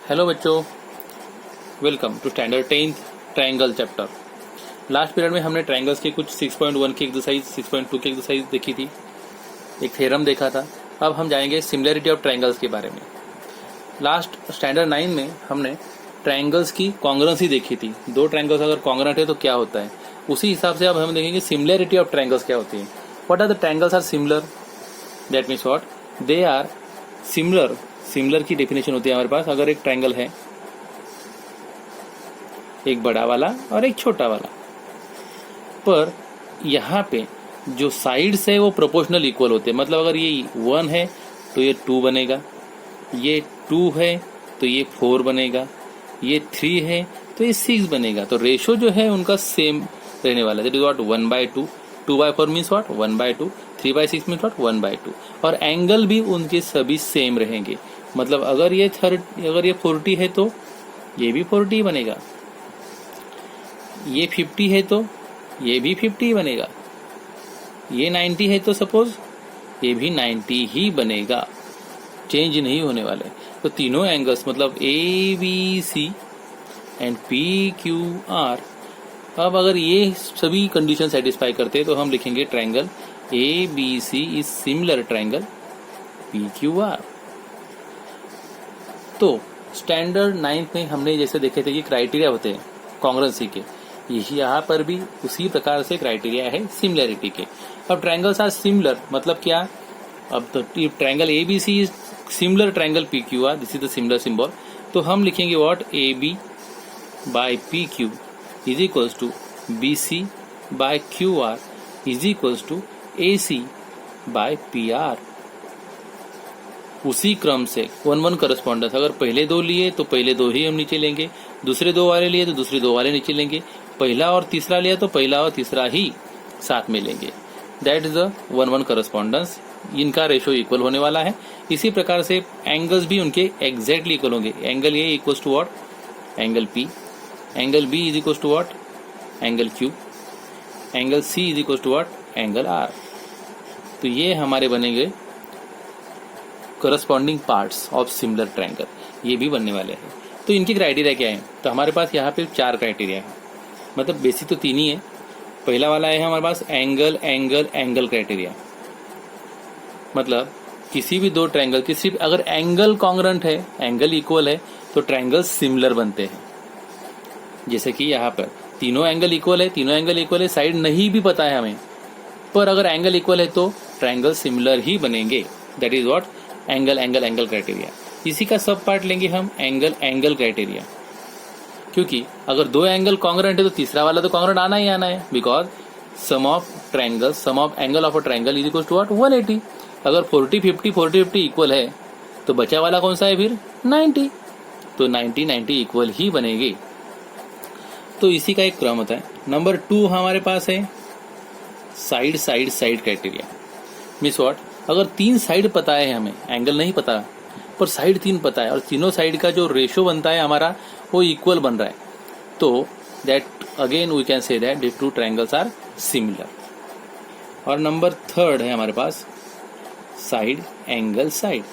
Hello बच्चों, welcome to standard 10th triangle chapter. Last period में हमने ट्रायंगल्स के कुछ 6.1 की एक्सरसाइज, 6.2 की एक्सरसाइज देखी थी, एक थ्योरम देखा था। अब हम जाएंगे सिमिलरिटी ऑफ ट्रायंगल्स के बारे में। लास्ट स्टैंडर्ड 9 में हमने ट्रायंगल्स की कॉन्ग्रुएंसी देखी थी। दो ट्रायंगल्स अगर कॉन्ग्रुएंट है तो क्या होता है, उसी हिसाब से अब हम देखेंगे सिमिलरिटी ऑफ ट्रायंगल्स क्या होती है। What are the triangles are similar, that means what they are similar. Similar की डेफिनेशन होती है हमारे पास, अगर एक ट्रायंगल है, एक बड़ा वाला और एक छोटा वाला, पर यहाँ पे जो साइड्स है वो प्रोपोर्शनल इक्वल होते हैं। मतलब अगर ये 1 है तो ये 2 बनेगा, ये 2 है तो ये 4 बनेगा, ये 3 है तो ये 6 बनेगा। तो रेशो जो है उनका सेम रहने वाला है। That is what 1/2, 2/4 means what 1/2, 3/6 means what 1/2। और एंगल भी उनके सभी सेम रहेंगे। मतलब अगर ये 40 है तो ये भी 40 बनेगा, ये 50 है तो ये भी 50 बनेगा, ये 90 है तो सपोज ये भी 90 ही बनेगा, चेंज नहीं होने वाले। तो तीनों एंगल्स मतलब ABC एंड PQR, अब अगर ये सभी कंडीशन सेटिस्फाई करते हैं तो हम लिखेंगे triangle ABC is similar triangle PQR। तो स्टैंडर्ड 9th में हमने जैसे देखे थे कि क्राइटेरिया होते हैं कॉन्ग्रुएंसी के, यही यहाँ पर भी उसी प्रकार से क्राइटेरिया है सिमिलरिटी के। अब ट्रायंगल्स आर सिमिलर मतलब क्या, अब तो triangle ABC is similar triangle PQR, this is the similar symbol. तो हम लिखेंगे what AB by PQ is equals to BC by QR is equals to AC by PR। उसी क्रम से 1-1 करस्पॉन्डेंस, अगर पहले दो लिए तो पहले दो ही हम नीचे लेंगे, दूसरे दो वाले लिए तो दूसरे दो वाले नीचे लेंगे, पहला और तीसरा लिया तो पहला और तीसरा ही साथ में लेंगे। That is the 1-1 correspondence. इनका रेशो इक्वल होने वाला है। इसी प्रकार से एंगल्स भी उनके एग्जैक्टली इक्वल होंगे। Angle A equals to what angle P, angle B is equals to what angle Q, angle C is equals to what angle R। तो ये हमारे बनेंगे corresponding parts of similar triangle, ये भी बनने वाले हैं। तो इनकी क्राइटेरिया क्या है, तो हमारे पास यहाँ पे 4 क्राइटेरिया है। मतलब बेसिक तो 3 ही है। पहला वाला है हमारे पास एंगल एंगल एंगल क्राइटेरिया। मतलब किसी भी दो ट्रायंगल की सिर्फ अगर एंगल कॉन्ग्रुएंट है, एंगल इक्वल है, तो ट्रायंगल सिमिलर बनते हैं। जैसे कि यहाँ पर तीनों एंगल इक्वल है, तीनों एंगल इक्वल है, साइड नहीं भी पता है हमें, पर अगर एंगल इक्वल है तो ट्रायंगल सिमिलर ही बनेंगे। That is what angle angle angle criteria. इसी का सब पार्ट लेंगे हम एंगल एंगल क्राइटेरिया, क्योंकि अगर दो एंगल कॉन्ग्रुएंट है तो तीसरा वाला तो कॉन्ग्रुएंट आना ही आना है, because sum of angle of a triangle is equal to what 180। अगर 40-50 इक्वल है तो बचा वाला कौन सा है फिर 90, तो 90 इक्वल ही बनेगी। तो इसी का एक क्रम होता है। नंबर 2 हमारे पास है side side side criteria. Means what, अगर 3 साइड पता है हमें, एंगल नहीं पता पर साइड 3 पता है, और तीनों साइड का जो रेशो बनता है हमारा वो इक्वल बन रहा है, तो that again we can say that the two triangles are similar. और नंबर 3 है हमारे पास साइड एंगल साइड।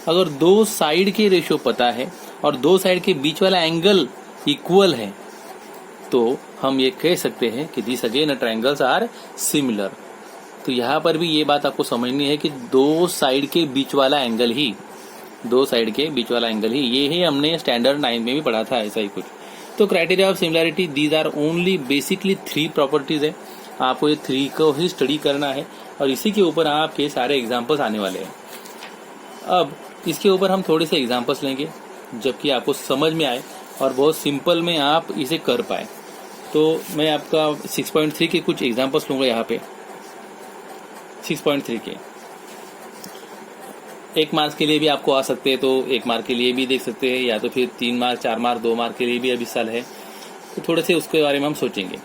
अगर दो साइड के रेशो पता है और दो साइड के बीच वाला एंगल इक्वल है, तो हम ये कह सकते हैं कि this again triangles are similar. तो यहाँ पर भी ये बात आपको समझनी है कि दो साइड के बीच वाला एंगल ही, ये ही हमने स्टैंडर्ड 9 में भी पढ़ा था, ऐसा ही कुछ। तो criteria of similarity these are only basically 3 properties है। आपको ये 3 को ही स्टडी करना है और इसी के ऊपर आपके सारे एग्जाम्पल्स आने वाले हैं। अब इसके ऊपर हम थोड़े से एग्जाम्पल्स लेंगे जबकि आपको समझ में आए और बहुत सिंपल में आप इसे कर पाए। तो मैं आपका 6.3 के कुछ एग्जाम्पल्स लूँगा यहाँ पे। 6.3 के 1 मार्क्स के लिए भी आपको आ सकते हैं, तो 1 मार्क के लिए भी देख सकते हैं, या तो फिर 3 मार्क 4 मार्क 2 मार्क के लिए भी अभी साल है, तो थोड़े से उसके बारे में हम सोचेंगे।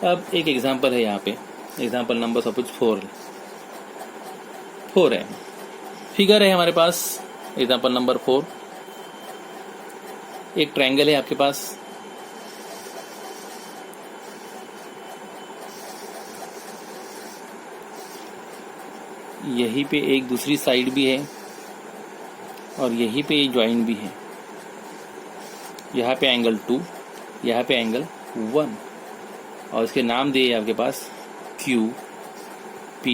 अब एक एग्जांपल है यहाँ पे, एग्जांपल नंबर सपोज 4 है, फिगर है हमारे पास। एग्जांपल नंबर 4, एक ट्रायंगल है आपके पास, यहीं पे एक दूसरी साइड भी है और यहीं पे ज्वाइन भी है। यहाँ पे एंगल 2, यहाँ पे एंगल 1, और इसके नाम दिए आपके पास Q, P,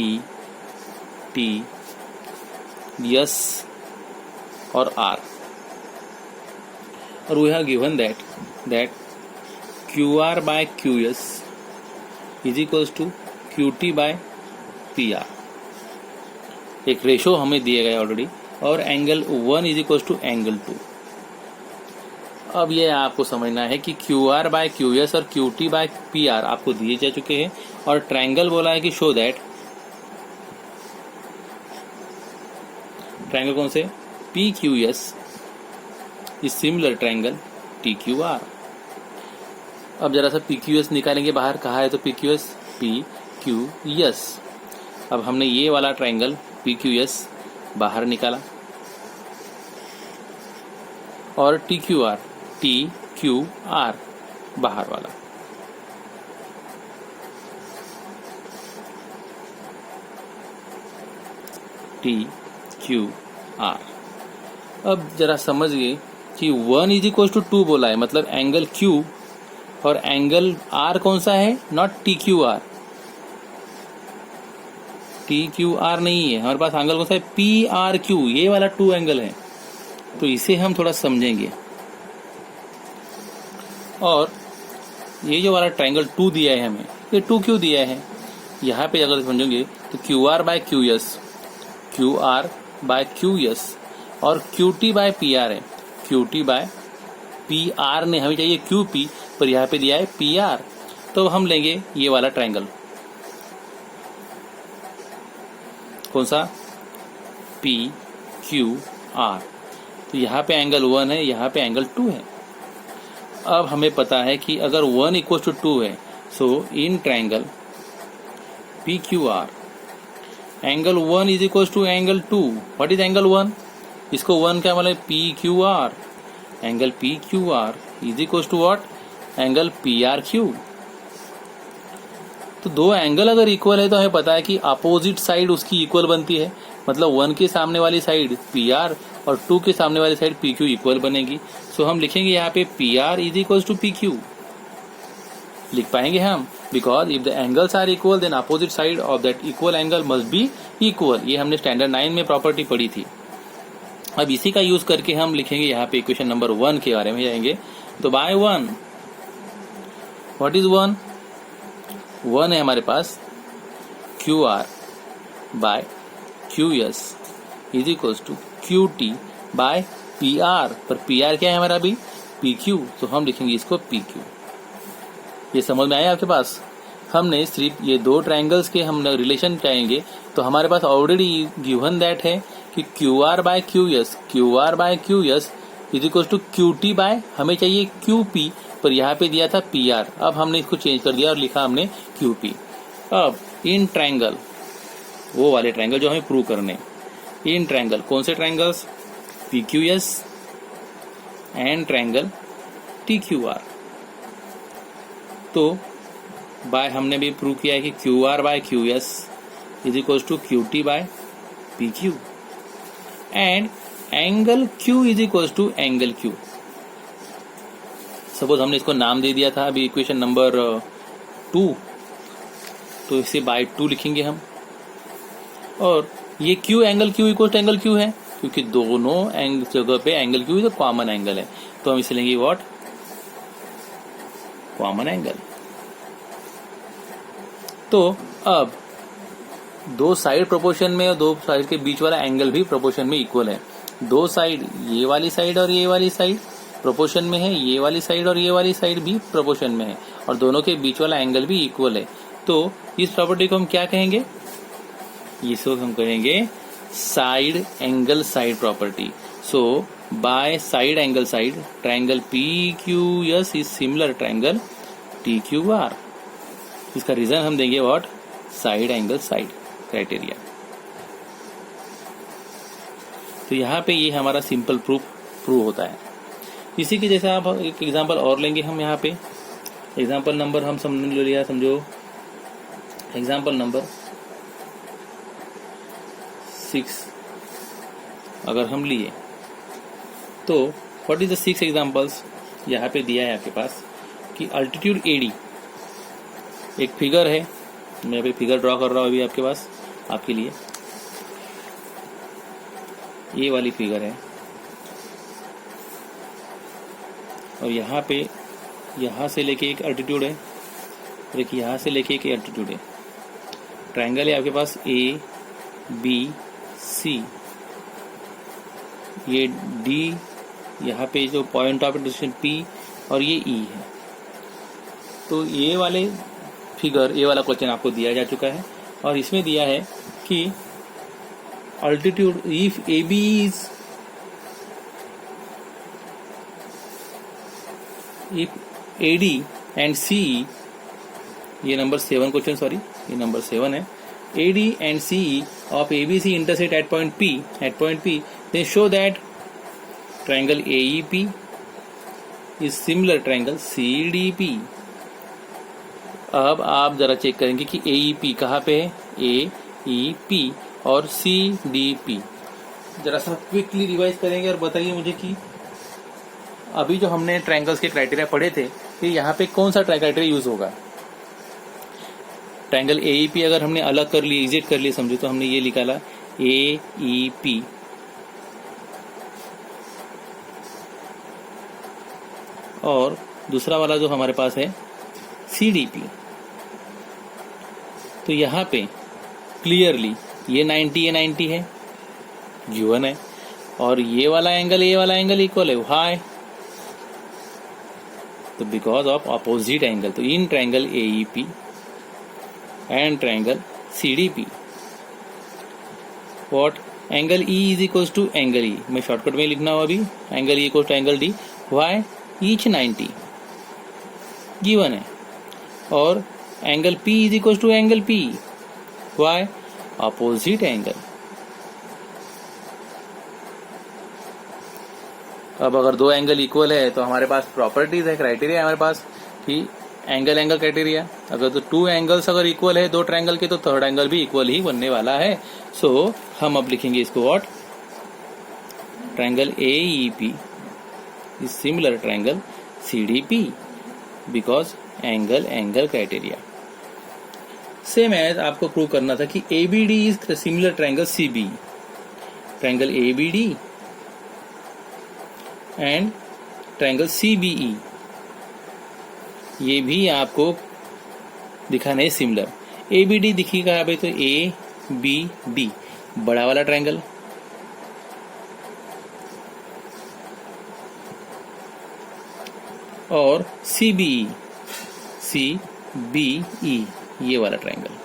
T, S और R, और we have given that QR by QS is equals to QT by PR। एक रेशो हमें दिए गए ऑलरेडी, और angle 1 is equal to angle 2। अब ये आपको समझना है कि QR बाय QS और QT बाय PR आपको दिए जा चुके हैं, और ट्रायंगल बोला है कि शो दैट, ट्रायंगल कौन से, PQS is similar triangle TQR। अब जरा सा PQS निकालेंगे बाहर, कहा है तो PQS, PQS। अब हमने ये वाला ट्रायंगल PQS बाहर निकाला, और TQR बाहर वाला। TQR। अब जरा समझिए कि 1 इज इक्वल टू 2 बोला है, मतलब एंगल Q और एंगल R कौन सा है, नॉट TQR। TQR नहीं है हमारे पास, एंगल कौन सा है, PRQ, ये वाला 2 एंगल है। तो इसे हम थोड़ा समझेंगे, और ये जो वाला ट्रायंगल 2 दिया है हमें, ये 2 क्यों दिया है, यहाँ पे अगर समझेंगे तो QR by QS, QR by QS और QT बाय PR है। QT बाय PR ने हमें चाहिए QP, पर यहाँ पे दिया है PR, तो हम लेंगे ये वाला ट्रायंगल, कौन सा, PQR। तो यहाँ पे एंगल 1 है, यहाँ पे एंगल 2 है। अब हमें पता है कि अगर 1 इक्वल टू 2 है, so in triangle PQR angle 1 is equal to angle 2। What is angle 1, इसको 1 क्या मतलब, PQR। Angle PQR is equal to what, angle PRQ। तो दो एंगल अगर इक्वल है तो हमें पता है कि अपोजिट साइड उसकी इक्वल बनती है, मतलब 1 के सामने वाली साइड PR और 2 के सामने वाली साइड PQ इक्वल बनेगी। सो हम लिखेंगे यहाँ पे PR is equal to PQ, लिख पाएंगे हम, because if the angles are equal then opposite side of that equal angle must be equal. ये हमने स्टैंडर्ड 9 में प्रॉपर्टी पढ़ी थी। अब इसी का यूज करके हम लिखेंगे यहाँ पे इक्वेशन नंबर 1 के बारे में जाएंगे। तो बाय 1, व्हाट इज 1, 1 है हमारे पास QR by QS is equal to QT by PR, पर PR क्या है हमारा अभी, PQ, तो हम लिखेंगे इसको PQ। ये समझ में आया आपके पास। हमने सिर्फ ये दो ट्रायंगल्स के हम रिलेशन चाहेंगे, तो हमारे पास ऑलरेडी गिवन दैट है कि QR by QS is equal to QT by, हमें चाहिए QP, पर यहाँ पे दिया था PR। अब हमने इसको चेंज कर दिया और लिखा हमने QP। अब इन ट्रायंगल, वो वाले ट्रायंगल जो हमें प्रूव करने, इन ट्रायंगल कौन से triangles, PQS and triangle TQR। तो बाय हमने भी प्रूव किया है कि QR by QS is equal to QT by PQ and angle Q is equal to angle Q। Suppose हमने इसको नाम दे दिया था अभी इक्वेशन नंबर 2, तो इसे बाय 2 लिखेंगे हम। और ये Q angle Q equal to angle Q है, क्योंकि दोनों जगह पे angle Q is common angle है, तो हम इसे लेंगे व्हाट, कॉमन एंगल। तो अब दो साइड प्रोपोर्शन में और दो साइड के बीच वाला एंगल भी प्रोपोर्शन में इक्वल है। दो साइड, ये वाली साइड और ये वाली साइड प्रोपोर्शन में है, ये वाली साइड और ये वाली साइड भी प्रोपोर्शन में है, और दोनों के बीच वाला एंगल भी इक्वल है। तो इस प्रॉपर्टी को हम क्या कहेंगे, इसको हम कहेंगे side angle side property. So by side angle side, triangle PQS is similar triangle TQR। इसका रीजन हम देंगे what, side angle side criteria. तो यहाँ पे ये हमारा सिंपल प्रूव होता है। इसी के जैसे आप एक एग्जांपल और लेंगे हम। यहाँ पे एग्जांपल नंबर हम समझ लिया, समझो एग्जांपल नंबर 6 अगर हम लिए, तो व्हाट इज द 6 एग्जांपल्स, यहाँ पे दिया है आपके पास कि अल्टीट्यूड एडी, एक फिगर है, मैं अभी फिगर ड्रॉ कर रहा हूँ अभी आपके पास आपके लिए, ये वाली फिगर है, और यहाँ पे यहाँ से लेके एक अल्टीट्यूड है और एक यहाँ से लेके एक अल्टीट्यूड है। ट्रायंगल है आपके पास ए बी सी, ये डी, यहाँ पे जो पॉइंट ऑफ इंटरसेक्शन पी, और ये ई है। तो ये वाले फिगर, ये वाला क्वेश्चन आपको दिया जा चुका है और इसमें दिया है कि altitude if A B is, if A D and C, ये नंबर 7 क्वेश्चन, सॉरी ये नंबर 7 है, A D and C of ABC intersect at point P, then show that triangle AEP is similar triangle CDP। अब आप जरा check करेंगे कि AEP कहाँ पे है, AEP और CDP। जरा सा क्विकली रिवाइज करेंगे और बताइए मुझे कि अभी जो हमने ट्रायंगल्स के क्राइटेरिया पढ़े थे कि यहाँ पे कौन सा क्राइटेरिया यूज होगा। ट्रायंगल AEP अगर हमने अलग कर लिए, एग्जिट कर लिए समझो, तो हमने ये निकाला AEP और दूसरा वाला जो हमारे पास है CDP। तो यहाँ पे क्लियरली ये 90 ये 90 है, गिवन है, और ये वाला एंगल इक्वल है, व्हाई? तो बिकॉज ऑफ अपोजिट एंगल। तो in triangle AEP and triangle CDP, what angle E is equals to angle E, मैं शॉर्टकट में लिखना हूँ अभी, angle E equals to angle D, why? each 90 given है, और angle P is equals to angle P, why? opposite angle। अब अगर दो एंगल इक्वल है तो हमारे पास प्रॉपर्टीज है, क्राइटेरिया है हमारे पास कि एंगल क्राइटेरिया, अगर तो 2 एंगल्स अगर इक्वल है 2 ट्रायंगल के, तो थर्ड एंगल भी इक्वल ही बनने वाला है। सो हम अब लिखेंगे इसको what, triangle AEP is similar triangle CDP because angle criteria. Same as आपको प्रूव करना था कि ABD is similar triangle CBE, triangle ABD and triangle CBE, ये भी आपको दिखाना है सिमिलर। ABD दिखेगा अभी तो ABD बड़ा वाला ट्रायंगल, और CBE ये वाला ट्रायंगल।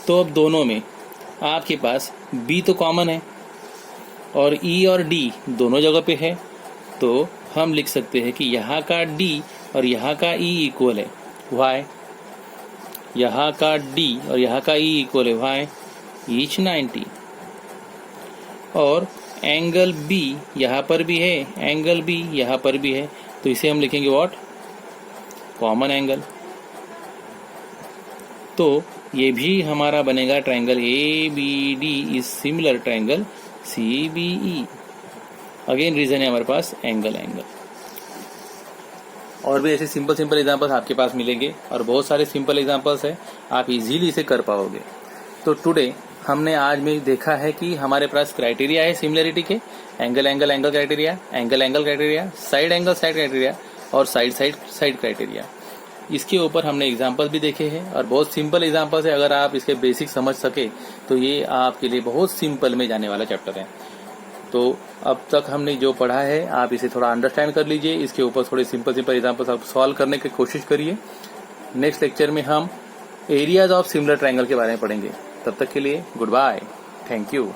तो अब दोनों में आपके पास B तो कॉमन है और E और D दोनों जगह पे है, तो हम लिख सकते हैं कि यहाँ का D और यहाँ का E इक्वल है, वाई? यहाँ का D और यहाँ का E इक्वल है, वाई? ईच 90। और एंगल B यहाँ पर भी है, एंगल B यहाँ पर भी है, तो इसे हम लिखेंगे व्हाट, कॉमन एंगल। तो ये भी हमारा बनेगा triangle ABD is similar triangle CBE। Again reason है हमारे पास एंगल। और भी ऐसे सिंपल एग्जांपल्स आपके पास मिलेंगे और बहुत सारे सिंपल एग्जांपल्स है, आप इजीली इसे कर पाओगे। तो टुडे हमने आज में देखा है कि हमारे पास क्राइटेरिया है सिमिलरिटी के, angle criteria, angle criteria, side criteria और साइड क्राइटेरिया। इसके ऊपर हमने एग्जाम्पल भी देखे हैं और बहुत सिंपल एग्जाम्पल्स है। अगर आप इसके बेसिक समझ सके तो ये आपके लिए बहुत सिंपल में जाने वाला चैप्टर है। तो अब तक हमने जो पढ़ा है आप इसे थोड़ा अंडरस्टैंड कर लीजिए, इसके ऊपर थोड़े सिंपल एग्जाम्पल्स आप सॉल्व करने की कोशिश करिए। नेक्स्ट लेक्चर में हम एरियाज ऑफ सिमिलर ट्रायंगल के बारे में पढ़ेंगे। तब तक के लिए गुड बाय, थैंक यू।